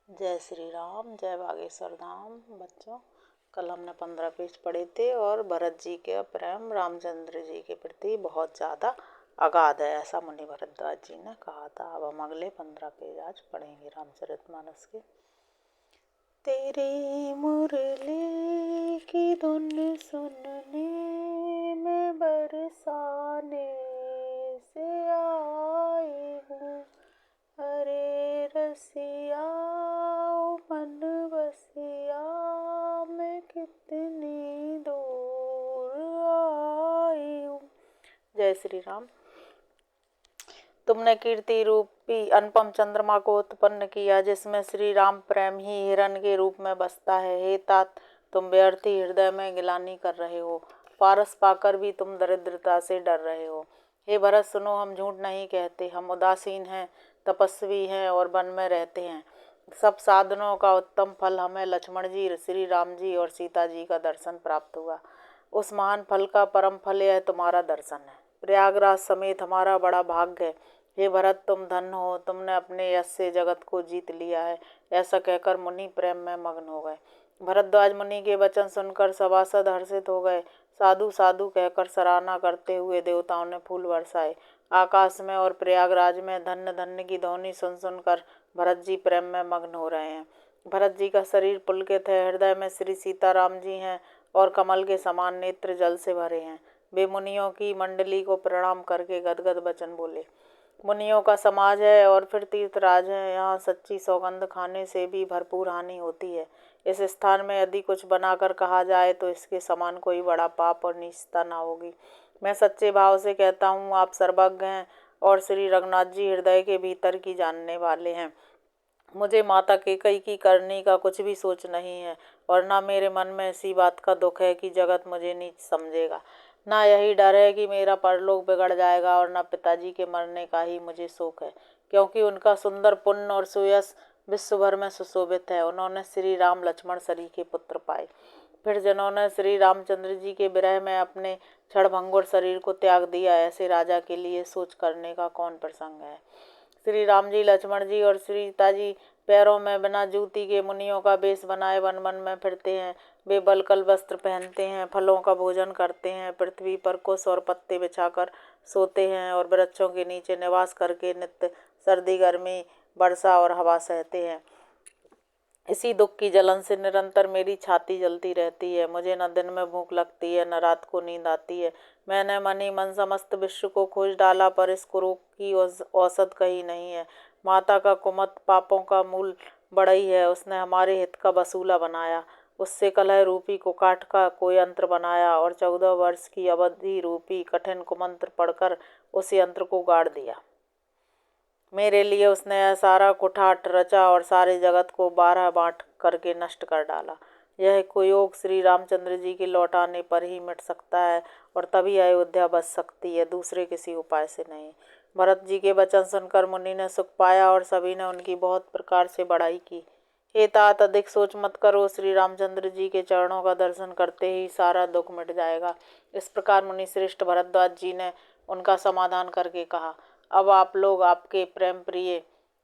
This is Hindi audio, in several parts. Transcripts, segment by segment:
जय श्री राम, जय बागेश्वर धाम। बच्चों, कल हमने 15 पेज पढ़े थे और भरत जी के प्रेम रामचंद्र जी के प्रति बहुत ज़्यादा अगाध है, ऐसा मुनि भरद्वाज जी ने कहा था। अब हम अगले 15 पेज आज पढ़ेंगे रामचरितमानस के। तेरी मुरली की धुन सुनने में बरसाने से आई हूँ, अरे रसिया मन बसिया मैं कितनी दूर आई हूँ। जय श्री राम। तुमने कीर्ति रूपी अनुपम चंद्रमा को उत्पन्न किया, जिसमें श्री राम प्रेम ही हिरण के रूप में बसता है। हे तात, तुम व्यर्थी हृदय में गिलानी कर रहे हो, पारस पाकर भी तुम दरिद्रता से डर रहे हो। हे भरत सुनो, हम झूठ नहीं कहते, हम उदासीन हैं, तपस्वी हैं और वन में रहते हैं। सब साधनों का उत्तम फल हमें लक्ष्मण जी, श्री राम जी और सीता जी का दर्शन प्राप्त हुआ। उस महान फल का परम फल यह तुम्हारा दर्शन है। प्रयागराज समेत हमारा बड़ा भाग्य है। हे भरत, तुम धन्य हो, तुमने अपने यश से जगत को जीत लिया है। ऐसा कहकर मुनि प्रेम में मग्न हो गए। भरद्वाज मुनि के वचन सुनकर सभासद हर्षित हो गए। साधु साधु कहकर सराहना करते हुए देवताओं ने फूल बरसाए। आकाश में और प्रयागराज में धन्य धन्य की ध्वनि सुन सुनकर भरत जी प्रेम में मग्न हो रहे हैं। भरत जी का शरीर पुलकित है, हृदय में श्री सीताराम जी हैं और कमल के समान नेत्र जल से भरे हैं। वे मुनियों की मंडली को प्रणाम करके गदगद वचन बोले। मुनियों का समाज है और फिर तीर्थराज है, यहाँ सच्ची सौगंध खाने से भी भरपूर हानि होती है। इस स्थान में यदि कुछ बनाकर कहा जाए तो इसके समान कोई बड़ा पाप और नीचता ना होगी। मैं सच्चे भाव से कहता हूँ, आप सर्वज्ञ हैं और श्री रघुनाथ जी हृदय के भीतर की जानने वाले हैं। मुझे माता कैकेयी की करनी का कुछ भी सोच नहीं है और ना मेरे मन में ऐसी बात का दुख है कि जगत मुझे नीच समझेगा। ना यही डर है कि मेरा परलोक बिगड़ जाएगा और ना पिताजी के मरने का ही मुझे शोक है, क्योंकि उनका सुंदर पुण्य और सुयश विश्व भर में सुशोभित है। उन्होंने श्री राम लक्ष्मण सरी के पुत्र पाए। फिर जिन्होंने श्री रामचंद्र जी के विरह में अपने क्षणभंगुर शरीर को त्याग दिया, ऐसे राजा के लिए सोच करने का कौन प्रसंग है। श्री राम जी, लक्ष्मण जी और सीता जी पैरों में बिना जूती के मुनियों का वेश बनाए वन वन में फिरते हैं। वे बलकल वस्त्र पहनते हैं, फलों का भोजन करते हैं, पृथ्वी पर कुश और पत्ते बिछाकर सोते हैं और वृक्षों के नीचे निवास करके नित्य सर्दी गर्मी वर्षा और हवा सहते हैं। इसी दुख की जलन से निरंतर मेरी छाती जलती रहती है। मुझे न दिन में भूख लगती है, न रात को नींद आती है। मैंने मन ही मन समस्त विश्व को खोज डाला, पर इस कुरोग की औसत कहीं नहीं है। माता का कुमत पापों का मूल बढ़ई है। उसने हमारे हित का वसूला बनाया, उससे कलह रूपी कुकाठ का कोई यंत्र बनाया और 14 वर्ष की अवधि रूपी कठिन कुमंत्र पढ़कर उस यंत्र को गाड़ दिया। मेरे लिए उसने यह सारा कुठाट रचा और सारे जगत को 12 बाँट करके नष्ट कर डाला। यह कुयोग श्री रामचंद्र जी के लौटाने पर ही मिट सकता है और तभी अयोध्या बच सकती है, दूसरे किसी उपाय से नहीं। भरत जी के वचन सुनकर मुनि ने सुख पाया और सभी ने उनकी बहुत प्रकार से बड़ाई की। हे तात, अधिक सोच मत करो, श्री रामचंद्र जी के चरणों का दर्शन करते ही सारा दुख मिट जाएगा। इस प्रकार मुनि श्रेष्ठ भरद्वाज जी ने उनका समाधान करके कहा। अब आप लोग आपके प्रेम प्रिय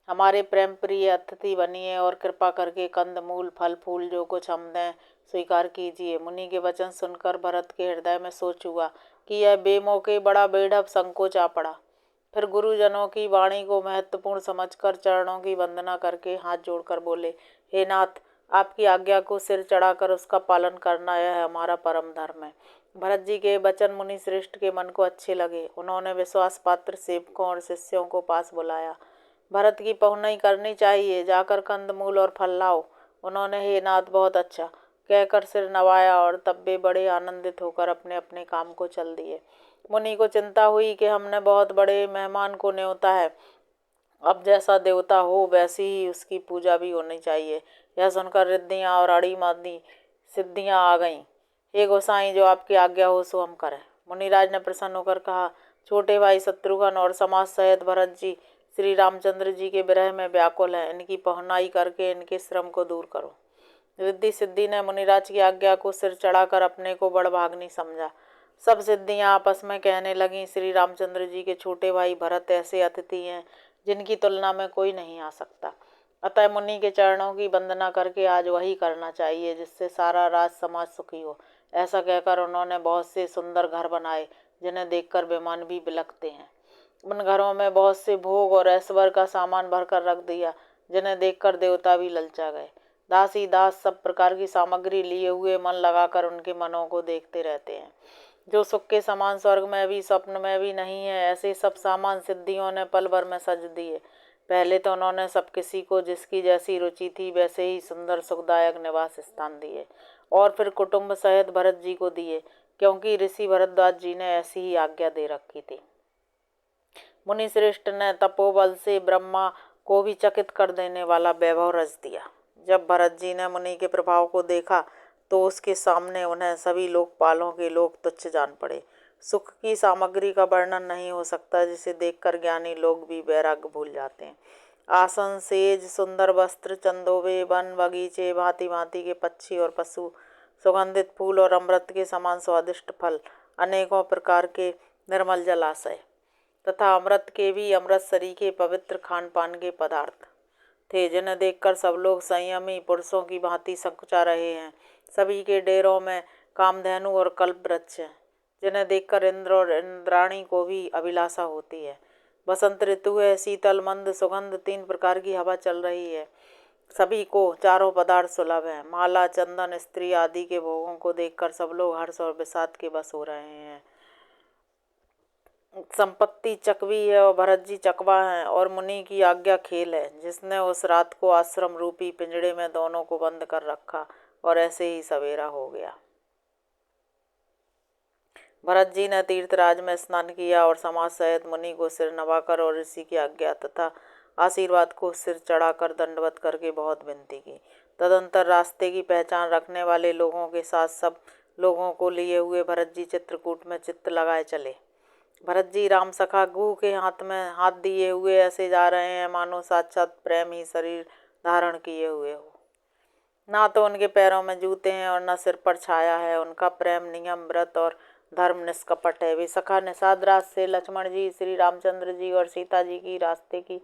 हमारे प्रेम प्रिय अतिथि बनिए और कृपा करके कंद मूल फल फूल जो कुछ हम दें स्वीकार कीजिए। मुनि के वचन सुनकर भरत के हृदय में सोच हुआ कि यह बेमौके बड़ा बेढप संकोच आ पड़ा। फिर गुरुजनों की वाणी को महत्वपूर्ण समझकर चरणों की वंदना करके हाथ जोड़कर बोले, हे नाथ, आपकी आज्ञा को सिर चढ़ाकर उसका पालन करना यह हमारा परम धर्म है। भरत जी के वचन मुनि श्रेष्ठ के मन को अच्छे लगे। उन्होंने विश्वास पात्र सेवकों और शिष्यों को पास बुलाया। भरत की पहुनाई करनी चाहिए, जाकर कंदमूल और फल लाओ। उन्होंने हे नाथ, बहुत अच्छा कहकर सिर नवाया और तब वे बड़े आनंदित होकर अपने अपने काम को चल दिए। मुनि को चिंता हुई कि हमने बहुत बड़े मेहमान को न्योता है, अब जैसा देवता हो वैसी ही उसकी पूजा भी होनी चाहिए। यह सुनकर रिद्धियाँ और अड़ी मादी सिद्धियाँ आ गईं। हे गोसाई, जो आपकी आज्ञा हो सो हम करें। मुनिराज ने प्रसन्न होकर कहा, छोटे भाई शत्रुघ्न और समाज सहित भरत जी श्री रामचंद्र जी के विरह में व्याकुल हैं। इनकी पहुनाई करके इनके श्रम को दूर करो। रिद्धि सिद्धि ने मुनिराज की आज्ञा को सिर चढ़ाकर अपने को बड़भाग्नि समझा। सब सिद्धियां आपस में कहने लगीं, श्री रामचंद्र जी के छोटे भाई भरत ऐसे अतिथि हैं जिनकी तुलना में कोई नहीं आ सकता। अतः मुनि के चरणों की वंदना करके आज वही करना चाहिए जिससे सारा राज समाज सुखी हो। ऐसा कहकर उन्होंने बहुत से सुंदर घर बनाए जिन्हें देखकर बेमान भी बिलखते हैं। उन घरों में बहुत से भोग और ऐश्वर्य का सामान भरकर रख दिया जिन्हें देखकर देवता भी ललचा गए। दासी दास सब प्रकार की सामग्री लिए हुए मन लगाकर उनके मनों को देखते रहते हैं। जो सुख के समान स्वर्ग में भी स्वप्न में भी नहीं है, ऐसे सब सामान सिद्धियों ने पल भर में सज दिए। पहले तो उन्होंने सब किसी को जिसकी जैसी रुचि थी वैसे ही सुंदर सुखदायक निवास स्थान दिए और फिर कुटुंब सहित भरत जी को दिए, क्योंकि ऋषि भरद्वाज जी ने ऐसी ही आज्ञा दे रखी थी। मुनि श्रेष्ठ ने तपोबल से ब्रह्मा को भी चकित कर देने वाला वैभव रच दिया। जब भरत जी ने मुनि के प्रभाव को देखा तो उसके सामने उन्हें सभी लोकपालों के लोग तुच्छ जान पड़े। सुख की सामग्री का वर्णन नहीं हो सकता जिसे देखकर ज्ञानी लोग भी वैराग्य भूल जाते हैं। आसन सेज सुंदर वस्त्र चंदोबे वन बगीचे भांति भांति के पक्षी और पशु सुगंधित फूल और अमृत के समान स्वादिष्ट फल अनेकों प्रकार के निर्मल जलाशय तथा अमृत के भी अमृत सरीखे पवित्र खान पान के पदार्थ थे जिन्हें देखकर सब लोग संयमी पुरुषों की भांति संकुचा रहे हैं। सभी के डेरों में कामधेनु और कल्प वृक्ष हैं जिन्हें देखकर इंद्र और इंद्राणी को भी अभिलाषा होती है। बसंत ऋतु है, शीतल मंद सुगंध 3 प्रकार की हवा चल रही है। सभी को चारों पदार्थ सुलभ है। माला चंदन स्त्री आदि के भोगों को देखकर सब लोग हर्ष और विषाद के बस हो रहे हैं। संपत्ति चकवी है और भरत जी चकवा हैं और मुनि की आज्ञा खेल है जिसने उस रात को आश्रम रूपी पिंजड़े में दोनों को बंद कर रखा और ऐसे ही सवेरा हो गया। भरत जी ने तीर्थराज में स्नान किया और समाज सहित मुनि को सिर नवाकर और ऋषि की आज्ञा तथा आशीर्वाद को सिर चढ़ाकर दंडवत करके बहुत विनती की। तदंतर रास्ते की पहचान रखने वाले लोगों के साथ सब लोगों को लिए हुए भरत जी चित्रकूट में चित्त लगाए चले। भरत जी राम सखा गु के हाथ में हाथ दिए हुए ऐसे जा रहे हैं मानो साक्षात प्रेम ही शरीर धारण किए हुए हो। ना तो उनके पैरों में जूते हैं और न सिर पर छाया है। उनका प्रेम नियम व्रत और धर्म निष्कपट है। वे सखा निषाद रात से लक्ष्मण जी श्री रामचंद्र जी और सीता जी की रास्ते की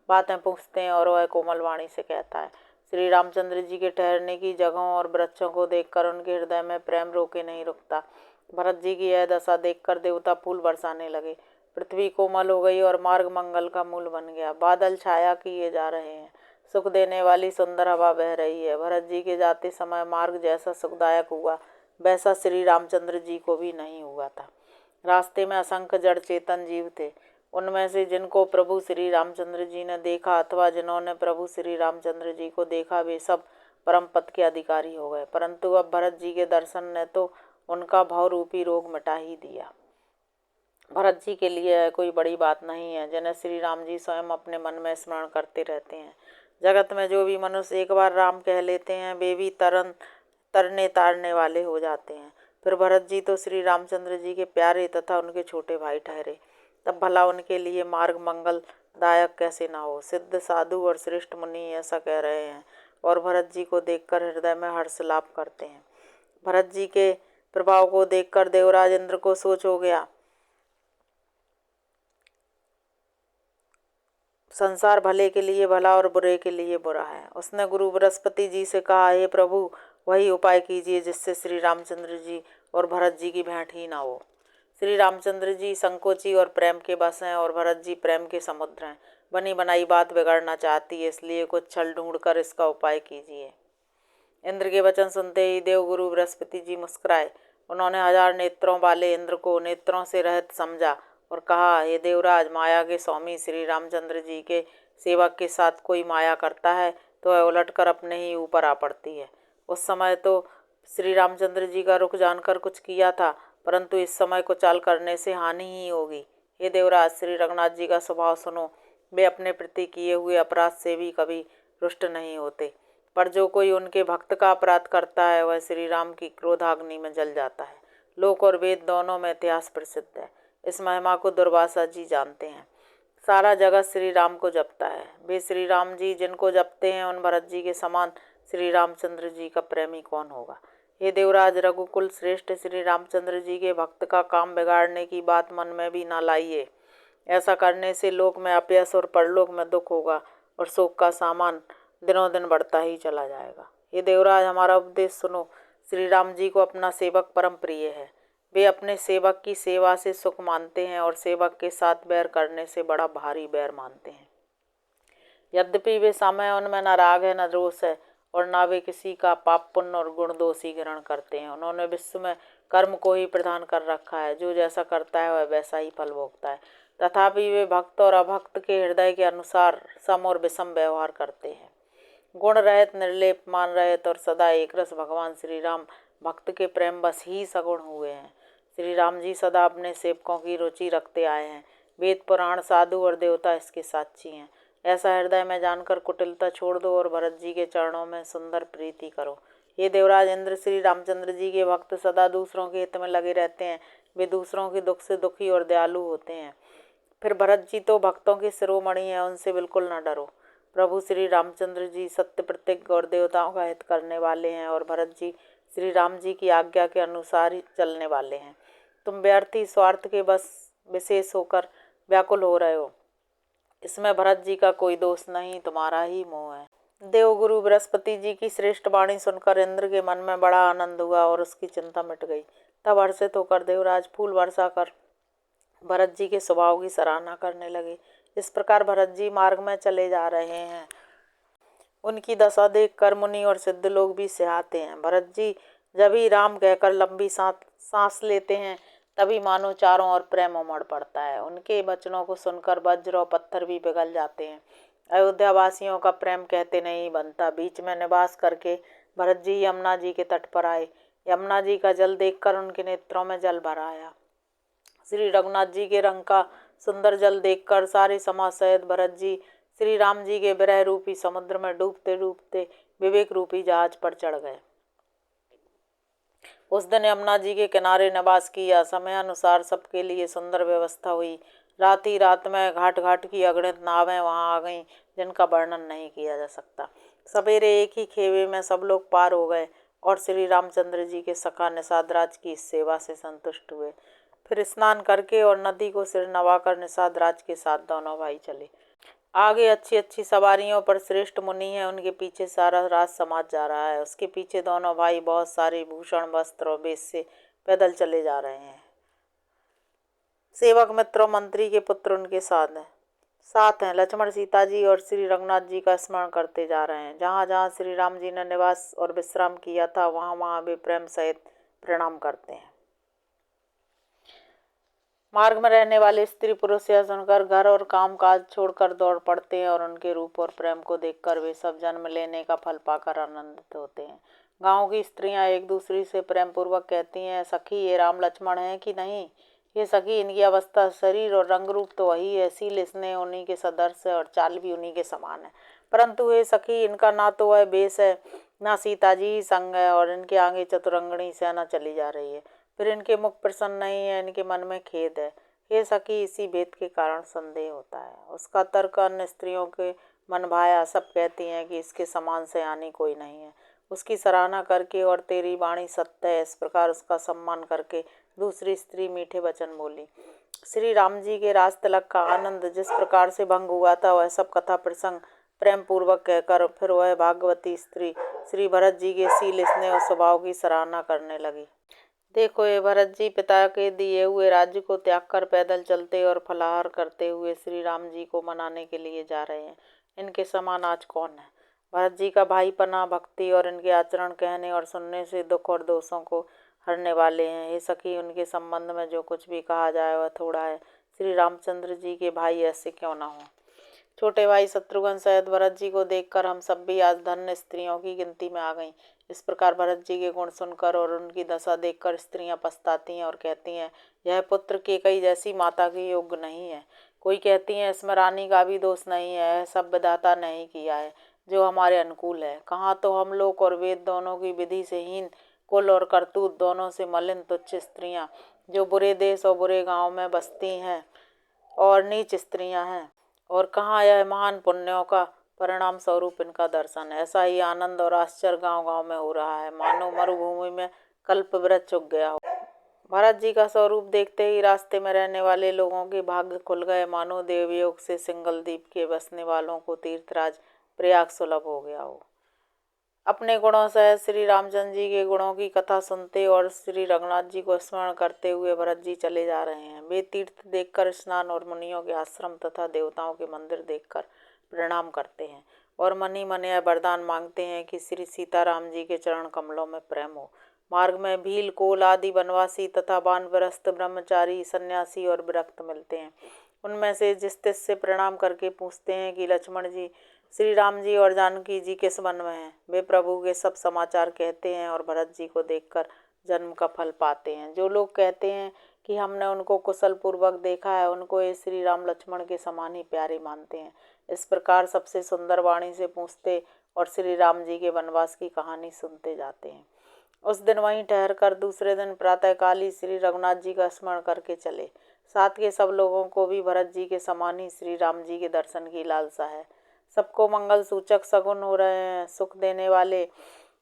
बातें पूछते हैं और वह कोमल वाणी से कहता है। श्री रामचंद्र जी के ठहरने की जगहों और वृक्षों को देखकर उनके हृदय में प्रेम रोके नहीं रुकता। भरत जी की यह दशा देखकर देवता फूल बरसाने लगे। पृथ्वी कोमल हो गई और मार्ग मंगल का मूल बन गया। बादल छाया किए जा रहे हैं। सुख देने वाली सुंदर हवा बह रही है। भरत जी के जाते समय मार्ग जैसा सुखदायक हुआ वैसा श्री रामचंद्र जी को भी नहीं हुआ था। रास्ते में असंख्य जड़ चेतन जीव थे। उनमें से जिनको प्रभु श्री रामचंद्र जी ने देखा अथवा जिन्होंने प्रभु श्री रामचंद्र जी को देखा वे सब परम पद के अधिकारी हो गए। परंतु अब भरत जी के दर्शन ने तो उनका भाव रूपी रोग मिटा ही दिया। भरत जी के लिए यह कोई बड़ी बात नहीं है जिन्हें श्री राम जी स्वयं अपने मन में स्मरण करते रहते हैं। जगत में जो भी मनुष्य एक बार राम कह लेते हैं वे भी तरने तारने वाले हो जाते हैं। फिर भरत जी तो श्री रामचंद्र जी के प्यारे तथा उनके छोटे भाई ठहरे, तब भला उनके लिए मार्ग मंगलदायक कैसे ना हो। सिद्ध साधु और श्रेष्ठ मुनि ऐसा कह रहे हैं और भरत जी को देखकर हृदय में हर्ष लाभ करते हैं। भरत जी के प्रभाव को देखकर देवराज इंद्र को सोच हो गया संसार भले के लिए भला और बुरे के लिए बुरा है। उसने गुरु बृहस्पति जी से कहा, हे प्रभु वही उपाय कीजिए जिससे श्री रामचंद्र जी और भरत जी की भेंट ही ना हो। श्री रामचंद्र जी संकोची और प्रेम के बस हैं और भरत जी प्रेम के समुद्र हैं। बनी बनाई बात बिगड़ना चाहती है, इसलिए कुछ छल ढूंढकर इसका उपाय कीजिए। इंद्र के वचन सुनते ही देवगुरु बृहस्पति जी मुस्कुराए। उन्होंने 1000 नेत्रों वाले इंद्र को नेत्रों से रहित समझा और कहा, हे देवराज, माया के स्वामी श्री रामचंद्र जी के सेवक के साथ कोई माया करता है तो वह उलटकर अपने ही ऊपर आ पड़ती है। उस समय तो श्री रामचंद्र जी का रुख जानकर कुछ किया था, परंतु इस समय को चाल करने से हानि ही होगी। हे देवराज, श्री रघुनाथ जी का स्वभाव सुनो। वे अपने प्रति किए हुए अपराध से भी कभी रुष्ट नहीं होते, पर जो कोई उनके भक्त का अपराध करता है वह श्री राम की क्रोधाग्नि में जल जाता है। लोक और वेद दोनों में इतिहास प्रसिद्ध है। इस महिमा को दुर्वासा जी जानते हैं। सारा जगत श्री राम को जपता है। वे श्री राम जी जिनको जपते हैं उन भरत जी के समान श्री रामचंद्र जी का प्रेमी कौन होगा। हे देवराज, रघुकुल श्रेष्ठ श्री रामचंद्र जी के भक्त का काम बिगाड़ने की बात मन में भी ना लाइए। ऐसा करने से लोक में अपयश और परलोक में दुख होगा और शोक का सामान दिनों दिन बढ़ता ही चला जाएगा। ये देवराज, हमारा उपदेश सुनो। श्री राम जी को अपना सेवक परम प्रिय है। वे अपने सेवक की सेवा से सुख मानते हैं और सेवक के साथ बैर करने से बड़ा भारी बैर मानते हैं। यद्यपि वे समय उनमें न राग है न रोष है और न वे किसी का पाप पुण्य और गुण दोषी ग्रहण करते हैं। उन्होंने विश्व में कर्म को ही प्रधान कर रखा है। जो जैसा करता है वह वैसा ही फल भोगता है। तथापि वे भक्त और अभक्त के हृदय के अनुसार सम और विषम व्यवहार करते हैं। गुण रहित, निर्लेप, मान रहित और सदा एक रस भगवान श्री राम भक्त के प्रेम बस ही सगुण हुए हैं। श्री राम जी सदा अपने सेवकों की रुचि रखते आए हैं। वेद, पुराण, साधु और देवता इसके साक्षी हैं। ऐसा हृदय में जानकर कुटिलता छोड़ दो और भरत जी के चरणों में सुंदर प्रीति करो। ये देवराज इंद्र, श्री रामचंद्र जी के भक्त सदा दूसरों के हित में लगे रहते हैं। वे दूसरों के दुख से दुखी और दयालु होते हैं। फिर भरत जी तो भक्तों के शिरोमणि हैं, उनसे बिल्कुल न डरो। प्रभु श्री रामचंद्र जी सत्य प्रतिज्ञ और देवताओं का हित करने वाले हैं और भरत जी श्री राम जी की आज्ञा के अनुसार ही चलने वाले हैं। तुम व्यर्थी स्वार्थ के बस विशेष होकर व्याकुल हो रहे हो। इसमें भरत जी का कोई दोष नहीं, तुम्हारा ही मोह है। देवगुरु बृहस्पति जी की श्रेष्ठ वाणी सुनकर इंद्र के मन में बड़ा आनंद हुआ और उसकी चिंता मिट गई। तब हर्षित होकर देवराज फूल वर्षा कर भरत जी के स्वभाव की सराहना करने लगे। इस प्रकार भरत जी मार्ग में चले जा रहे हैं। उनकी दशा देख कर मुनि और सिद्ध लोग भी सिहाते हैं। भरत जी जब ही राम कहकर लंबी सांस लेते हैं तभी मानो चारों ओर प्रेम उमड़ पड़ता है। उनके वचनों को सुनकर वज्र और पत्थर भी पिघल जाते हैं। अयोध्या वासियों का प्रेम कहते नहीं बनता। बीच में निवास करके भरत जी यमुना जी के तट पर आए। यमुना जी का जल देखकर उनके नेत्रों में जल भर आया। श्री रघुनाथ जी के रंग का सुंदर जल देखकर सारे समाज सहित भरत जी श्री राम जी के विरह रूपी समुद्र में डूबते डूबते विवेक रूपी जहाज पर चढ़ गए। उस दिन यमुना जी के किनारे निवास किया। समय अनुसार सबके लिए सुंदर व्यवस्था हुई। रात ही रात में घाट घाट की अगणित नावें वहां आ गईं, जिनका वर्णन नहीं किया जा सकता। सवेरे एक ही खेवे में सब लोग पार हो गए और श्री रामचंद्र जी के सखा निषादराज की इस सेवा से संतुष्ट हुए। फिर स्नान करके और नदी को सिर नवाकर निषादराज के साथ दोनों भाई चले। आगे अच्छी अच्छी सवारियों पर श्रेष्ठ मुनि हैं, उनके पीछे सारा राज समाज जा रहा है। उसके पीछे दोनों भाई बहुत सारे भूषण, वस्त्र और बेश से पैदल चले जा रहे हैं। सेवक, मित्र और मंत्री के पुत्र उनके साथ हैं। लक्ष्मण, सीता जी और श्री रघुनाथ जी का स्मरण करते जा रहे हैं। जहाँ जहाँ श्री राम जी ने निवास और विश्राम किया था वहाँ वहाँ वे प्रेम सहित प्रणाम करते हैं। मार्ग में रहने वाले स्त्री पुरुष यह सुनकर घर और काम काज छोड़कर दौड़ पड़ते हैं और उनके रूप और प्रेम को देखकर वे सब जन्म लेने का फल पाकर आनंदित होते हैं। गांव की स्त्रियां एक दूसरी से प्रेम पूर्वक कहती हैं, सखी ये राम लक्ष्मण हैं कि नहीं? ये सखी, इनकी अवस्था, शरीर और रंग रूप तो वही है, इसीलिए स्नेह उन्हीं के सदृश है और चाल भी उन्हीं के समान है। परंतु ये सखी, इनका ना तो वह बेश है, ना सीता जी ही संग है और इनके आगे चतुरंगणी सेना चली जा रही है। फिर इनके मुख प्रसन्न नहीं है, इनके मन में खेद है। हे सखी, इसी भेद के कारण संदेह होता है। उसका तर्क अन्य स्त्रियों के मन भाया। सब कहती हैं कि इसके समान से आनी कोई नहीं है। उसकी सराहना करके और तेरी वाणी सत्य है, इस प्रकार उसका सम्मान करके दूसरी स्त्री मीठे वचन बोली। श्री राम जी के राज तिलक का आनंद जिस प्रकार से भंग हुआ था वह सब कथा प्रसंग प्रेम पूर्वक कहकर फिर वह भागवती स्त्री श्री भरत जी के शील, स्नेह और स्वभाव की सराहना करने लगी। देखो ये भरत जी पिता के दिए हुए राज्य को त्याग कर पैदल चलते और फलाहार करते हुए श्री राम जी को मनाने के लिए जा रहे हैं। इनके समान आज कौन है? भरत जी का भाईपना, भक्ति और इनके आचरण कहने और सुनने से दुख और दोषों को हरने वाले हैं। हे सखी, उनके संबंध में जो कुछ भी कहा जाए वह थोड़ा है। श्री रामचंद्र जी के भाई ऐसे क्यों ना हो? छोटे भाई शत्रुघ्न सहित भरत जी को देखकर हम सब भी आज धन्य स्त्रियों की गिनती में आ गईं। इस प्रकार भरत जी के गुण सुनकर और उनकी दशा देखकर स्त्रियां पछताती हैं और कहती हैं, यह पुत्र केकई जैसी माता के योग्य नहीं है। कोई कहती हैं, इसमें रानी का भी दोष नहीं है, यह सब विधाता नहीं किया है जो हमारे अनुकूल है। कहाँ तो हम लोग और वेद दोनों की विधि से हीन, कुल और करतूत दोनों से मलिन तुच्छ स्त्रियाँ जो बुरे देश और बुरे गाँव में बसती हैं और नीच स्त्रियाँ हैं, और कहाँ यह महान पुण्यों का परिणाम स्वरूप इनका दर्शन है। ऐसा ही आनंद और आश्चर्य गांव गांव में हो रहा है, मानो मरुभूमि में कल्प वृक्ष उग गया हो। भरत जी का स्वरूप देखते ही रास्ते में रहने वाले लोगों के भाग्य खुल गए, मानो देवयोग से सिंगल द्वीप के बसने वालों को तीर्थराज प्रयाग सुलभ हो गया हो। अपने गुणों से श्री रामचंद्र जी के गुणों की कथा सुनते और श्री रघुनाथ जी को स्मरण करते हुए भरत जी चले जा रहे हैं। वे तीर्थ देखकर स्नान और मुनियों के आश्रम तथा देवताओं के मंदिर देखकर प्रणाम करते हैं और मन ही मन यह वरदान मांगते हैं कि श्री सीताराम जी के चरण कमलों में प्रेम हो। मार्ग में भील, कोल आदि वनवासी तथा वानप्रस्थ ब्रह्मचारी, सन्यासी और विरक्त मिलते हैं। उनमें से जिस तिस से प्रणाम करके पूछते हैं कि लक्ष्मण जी, श्री राम जी और जानकी जी किस वन में हैं। वे प्रभु के सब समाचार कहते हैं और भरत जी को देखकर जन्म का फल पाते हैं। जो लोग कहते हैं कि हमने उनको कुशल पूर्वक देखा है, उनको ये श्री राम लक्ष्मण के समान ही प्यारे मानते हैं। इस प्रकार सबसे सुंदर वाणी से पूछते और श्री राम जी के वनवास की कहानी सुनते जाते हैं। उस दिन वहीं ठहरकर दूसरे दिन प्रातःकाल ही श्री रघुनाथ जी का स्मरण करके चले। साथ के सब लोगों को भी भरत जी के समान ही श्री राम जी के दर्शन की लालसा है। सबको मंगल सूचक सगुन हो रहे हैं, सुख देने वाले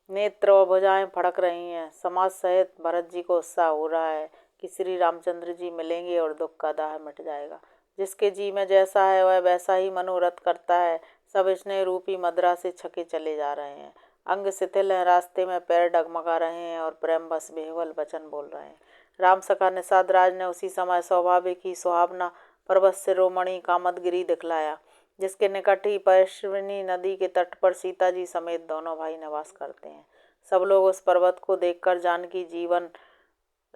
नेत्र और भुजाएं फड़क रही हैं। समाज सहित भरत जी को उत्साह हो रहा है कि श्री रामचंद्र जी मिलेंगे और दुख का दाह मिट जाएगा। जिसके जी में जैसा है वह वैसा ही मनोरथ करता है। सब स्नेह रूपी मदिरा से छके चले जा रहे हैं। अंग शिथिल है, रास्ते में पैर डगमगा रहे हैं और प्रेम बस बेहवल वचन बोल रहे हैं। राम सखा निषाद राज ने उसी समय स्वाभाविक ही सुहावना पर्वत शिरोमणि कामदगिरी दिखलाया, जिसके निकट ही पैश्विनी नदी के तट पर सीता जी समेत दोनों भाई निवास करते हैं। सब लोग उस पर्वत को देखकर जानकी जीवन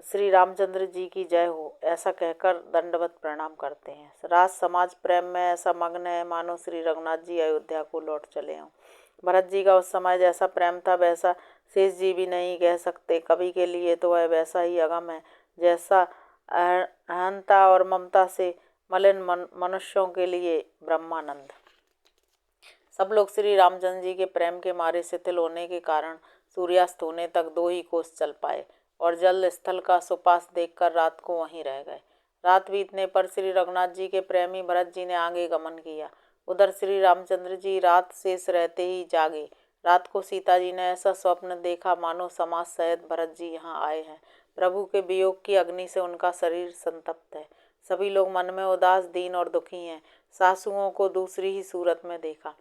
श्री रामचंद्र जी की जय हो ऐसा कहकर दंडवत प्रणाम करते हैं। राज समाज प्रेम में ऐसा मग्न है मानो श्री रघुनाथ जी अयोध्या को लौट चले हों। भरत जी का उस समय जैसा प्रेम था वैसा शेष जी भी नहीं कह सकते। कवि के लिए तो वह वैसा ही अगम है जैसा अहंता और ममता से मलिन मनुष्यों के लिए ब्रह्मानंद। सब लोग श्री रामचंद्र जी के प्रेम के मारे शिथिल होने के कारण सूर्यास्त होने तक 2 ही कोस चल पाए और जल स्थल का सुपास देखकर रात को वहीं रह गए। रात बीतने पर श्री रघुनाथ जी के प्रेमी भरत जी ने आगे गमन किया। उधर श्री रामचंद्र जी रात शेष रहते ही जागे। रात को सीता जी ने ऐसा स्वप्न देखा मानो समाज सहित भरत जी यहाँ आए हैं। प्रभु के वियोग की अग्नि से उनका शरीर संतप्त है। सभी लोग मन में उदास, दीन और दुखी हैं। सासुओं को दूसरी ही सूरत में देखा।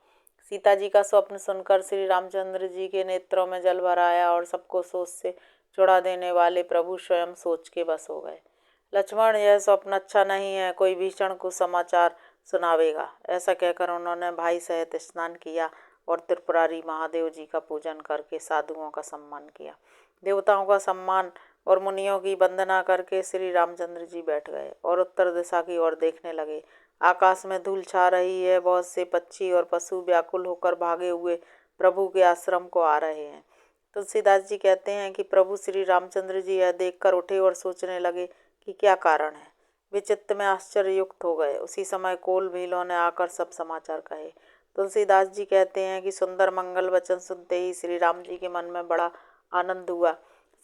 सीता जी का स्वप्न सुनकर श्री रामचंद्र जी के नेत्रों में जल भर आया और सबको सोच से छुड़ा देने वाले प्रभु स्वयं सोच के बस हो गए। लक्ष्मण, यह स्वप्न अच्छा नहीं है, कोई भीषण कुसमाचार सुनावेगा। ऐसा कहकर उन्होंने भाई सहित स्नान किया और त्रिपुरारी महादेव जी का पूजन करके साधुओं का सम्मान किया। देवताओं का सम्मान और मुनियों की वंदना करके श्री रामचंद्र जी बैठ गए और उत्तर दिशा की ओर देखने लगे। आकाश में धूल छा रही है। बहुत से पक्षी और पशु व्याकुल होकर भागे हुए प्रभु के आश्रम को आ रहे हैं। तुलसीदास जी कहते हैं कि प्रभु श्री रामचंद्र जी यह देखकर उठे और सोचने लगे कि क्या कारण है। वे चित्त में आश्चर्ययुक्त हो गए। उसी समय कोल भीलों ने आकर सब समाचार कहे। तुलसीदास जी कहते हैं कि सुंदर मंगल वचन सुनते ही श्री राम जी के मन में बड़ा आनंद हुआ।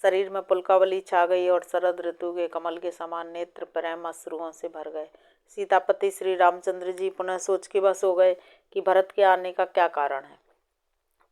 शरीर में पुलकावली छा गई और शरद ऋतु के कमल के समान नेत्र प्रेम अश्रुओं से भर गए। सीतापति श्री रामचंद्र जी पुनः सोच के बस हो गए कि भरत के आने का क्या कारण है।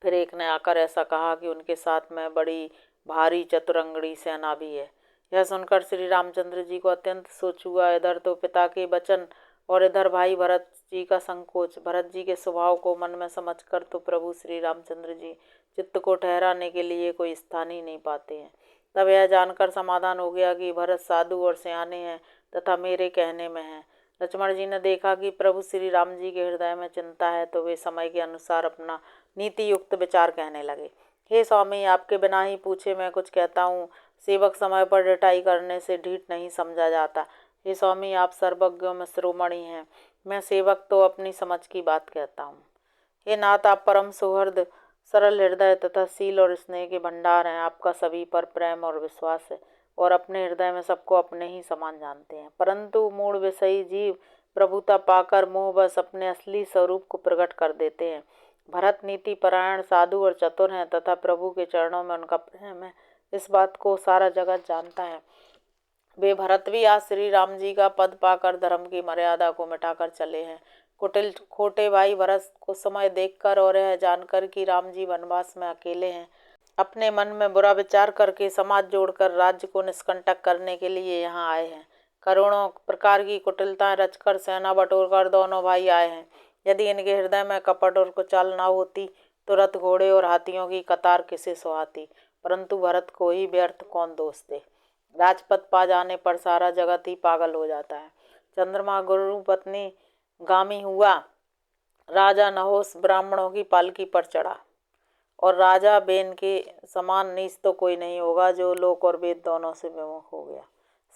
फिर एक ने आकर ऐसा कहा कि उनके साथ में बड़ी भारी चतुरंगड़ी सेना भी है। यह सुनकर श्री रामचंद्र जी को अत्यंत सोच हुआ। इधर तो पिता के वचन और इधर भाई भरत जी का संकोच। भरत जी के स्वभाव को मन में समझकर तो प्रभु श्री रामचंद्र जी चित्त को ठहराने के लिए कोई स्थान ही नहीं पाते हैं। तब यह जानकर समाधान हो गया कि भरत साधु और सियाने हैं तथा मेरे कहने में हैं। लक्ष्मण जी ने देखा कि प्रभु श्री राम जी के हृदय में चिंता है तो वे समय के अनुसार अपना नीति युक्त विचार कहने लगे। हे स्वामी, आपके बिना ही पूछे मैं कुछ कहता हूँ। सेवक समय पर रिटाई करने से ढीठ नहीं समझा जाता। हे स्वामी, आप सर्वज्ञों में शिरोमणि हैं। मैं सेवक तो अपनी समझ की बात कहता हूँ। हे नाथ, आप परम सुहृद, सरल हृदय तथा शील और स्नेह के भंडार हैं। आपका सभी पर प्रेम और विश्वास है और अपने हृदय में सबको अपने ही समान जानते हैं। परंतु मूढ़ विषयी जीव प्रभुता पाकर मोहवश अपने असली स्वरूप को प्रकट कर देते हैं। भरत नीति परायण, साधु और चतुर हैं तथा प्रभु के चरणों में उनका प्रेम है। इस बात को सारा जगत जानता है। वे भरत भी आज श्री राम जी का पद पाकर धर्म की मर्यादा को मिटाकर चले हैं। कुटिल खोटे भाई भरत को समय देखकर और यह जानकर कि राम जी वनवास में अकेले हैं, अपने मन में बुरा विचार करके समाज जोड़कर राज्य को निष्कंटक करने के लिए यहाँ आए हैं। करोड़ों प्रकार की कुटिलताएं रचकर सेना बटोरकर दोनों भाई आए हैं। यदि इनके हृदय में कपट और कुचाल न होती तो रथ घोड़े और हाथियों की कतार किसे सुहाती। परंतु भरत को ही व्यर्थ कौन दोष दे। राजपद पा जाने पर सारा जगत ही पागल हो जाता है। चंद्रमा गुरु पत्नी गामी हुआ, राजा नहोश ब्राह्मणों की पालकी पर चढ़ा, और राजा बेन के समान नीच तो कोई नहीं होगा जो लोक और वेद दोनों से विमुख हो गया।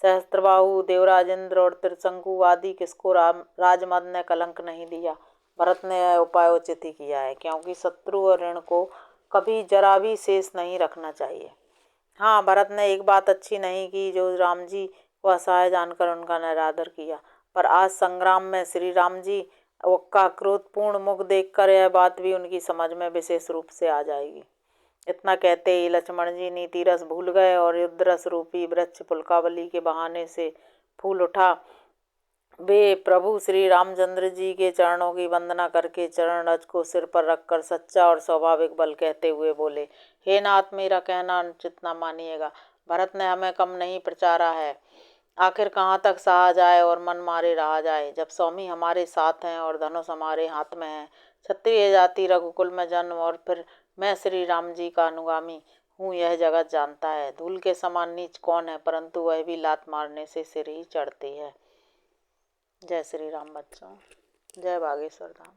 सहस्त्रबाहु, देवराज इंद्र और त्रिशंकु आदि किसको राजमद ने कलंक नहीं दिया। भरत ने यह उपाय उचित ही किया है, क्योंकि शत्रु और ऋण को कभी जरा भी शेष नहीं रखना चाहिए। हाँ, भरत ने एक बात अच्छी नहीं की, जो राम जी को असहाय जानकर उनका निरादर किया। पर आज संग्राम में श्री राम जी का क्रोधपूर्ण मुख देखकर यह बात भी उनकी समझ में विशेष रूप से आ जाएगी। इतना कहते ही लक्ष्मण जी नीति रस भूल गए और युद्ध रस रूपी वृक्ष पुलकावली के बहाने से फूल उठा। वे प्रभु श्री रामचंद्र जी के चरणों की वंदना करके चरण रज को सिर पर रखकर सच्चा और स्वाभाविक बल कहते हुए बोले, हे नाथ, मेरा कहना अनुचित न मानिएगा। भरत ने हमें कम नहीं प्रचारा है। आखिर कहाँ तक सहा जाए और मन मारे रहा जाए, जब स्वामी हमारे साथ हैं और धनुष हमारे हाथ में है। क्षत्रिय जाति रघुकुल में जन्म और फिर मैं श्री राम जी का अनुगामी हूँ, यह जगत जानता है। धूल के समान नीच कौन है, परंतु वह भी लात मारने से सिर ही चढ़ती है। जय श्री राम बच्चों, जय बागेश्वर धाम।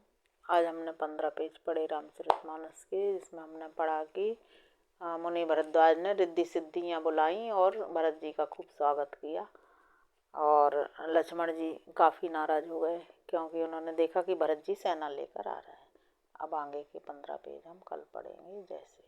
आज हमने 15 पेज पढ़े रामचरितमानस के, जिसमें हमने पढ़ा कि मुनि भरद्वाज ने रिद्धि सिद्धियाँ बुलाई और भरत जी का खूब स्वागत किया। और लक्ष्मण जी काफ़ी नाराज़ हो गए, क्योंकि उन्होंने देखा कि भरत जी सेना लेकर आ रहे हैं। अब आगे के 15 पेज हम कल पढ़ेंगे। जय श्री